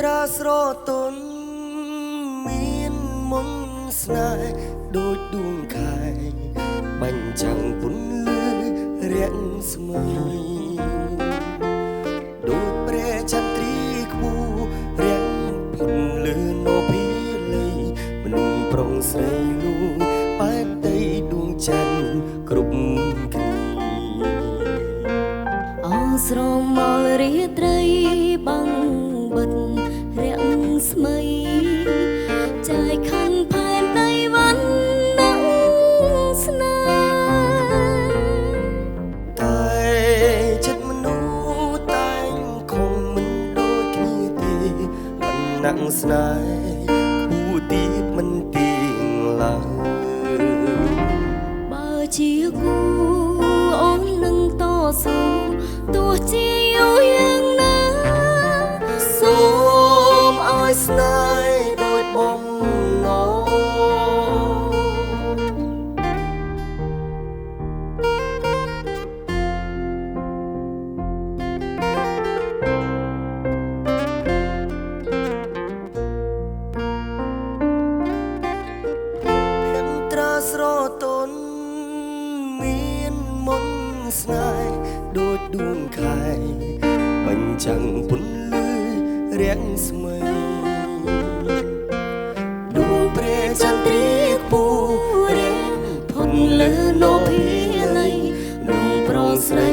ត្រាស្រទន់មានមុនស្នេហ៍ដូចដួងខែបញ្ចាំងពន្លឺរាក់ស្មៃដូចព្រះចន្ទ្រីខ្ពស់រាក់ពន្លឺនោភីលីមនុស្សប្រុងស្រីលូបែបដីដួងច័ន្ទគ្រប់គ្នាអស្រមលរាត្រីបាំងបិទរាក់ស្មៃចាយខណ្ឌផែនដីវណ្ណាស្នេហ៍តែចិត្តមនុស្សតែងคงមិនដូចគ្នាទេវណ្ណាស្នេហ៍គូទីមិនទៀងឡើយបើជាគូអូននឹងតស៊ូទោះជាយូរយ៉ាងណាសូមឲ្យស្នេហ៍ដូចបំណងភេនត្រាស្រទន់មានមុនស្នេហ៍ដូចដួងខែបញ្ចាំងពន្លឺរាក់ស្មៃដួងព្រះចន្ទ្រីខ្ពស់រាក់ពន្លឺនោភីលីនំប្រងស្រី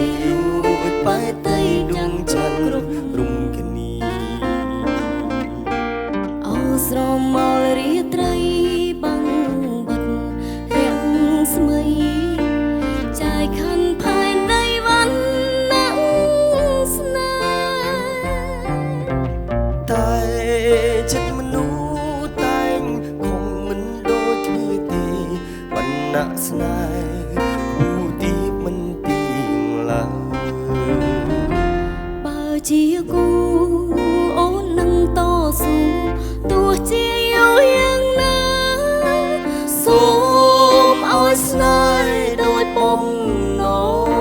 ដូចបែកដីដួងច័ន្ទគ្រប់រុំគ្នាអស្រមលរាត្រីបាំងបិទរាក់ស្មៃចាយខណ្ឌផែនដីវណ្ណាស្នេហ៍តែចិត្តមនុស្សតែងគង់មិនដូចគ្នាទេវណ្ណាស្នេហ៍គូទីមិនទៀងឡើយបើជាគូអូននឹងតស៊ូទោះជាយូរយ៉ាងណាសូមឲ្យស្នេហ៍ដូចបំណង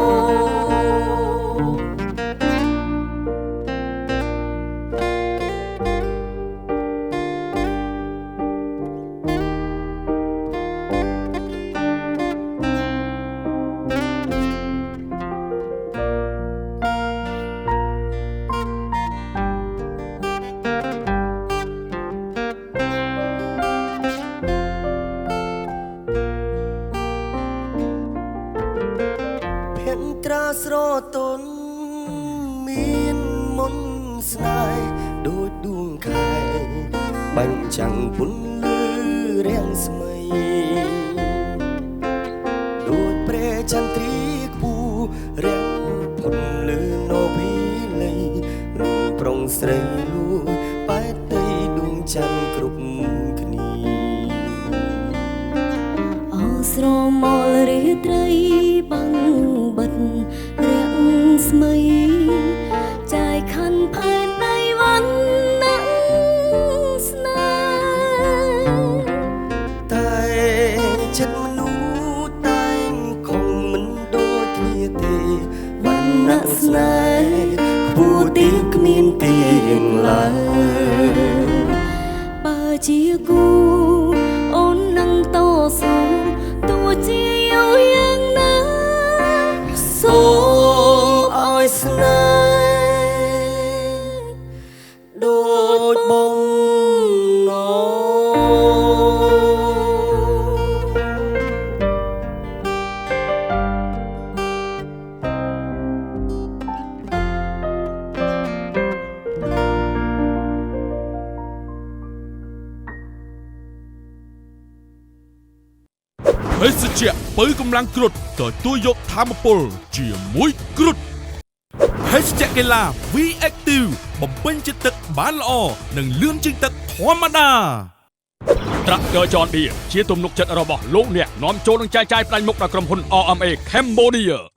ភេនត្រាស្រទន់មានមុនស្នេហ៍ដូចដួងខែបញ្ចាំងពន្លឺរាំងស្មៃដូចព្រះចន្ទ្រីខ្ពស់រាំងពន្លឺនោភីលីនំប្រុងស្រីលួយបែកដីដួងច័ន្ទគ្រប់គ្នាអស្រមលរាត្រីបាំងបិទរាក់ស្មៃចាយខណ្ឌផែនដីវណ្ណាស្នេហ៍តែចិត្តមនុស្សតែងគង់មិនដូចគ្នាទេវណ្ណាស្នេហ៍ខ្ពស់ទីគ្មានទៀងឡើយបើជាគូអូននឹងតស៊ូទោះជាយូរយ៉ាងណាសូមឲ្យស្នេហ៍ដូចបំណភេសជ្ជៈបើកម្លាំងគ្រុឌទទួលយកធម្មពលជាមួយគ្រុឌភេ េសជ្ជៈកីឡា V-Active បំពេញជាតិទឹកបានល្អនិងលឿនជាងទឹកធម្មតា Tractor John Deere ជាទំនុកចិត្តរបស់លោកអ្នកនាំចូលនឹងចែកចាយផ្ដាច់មុខដល់ក្រុមហ៊ុន RMA Cambodia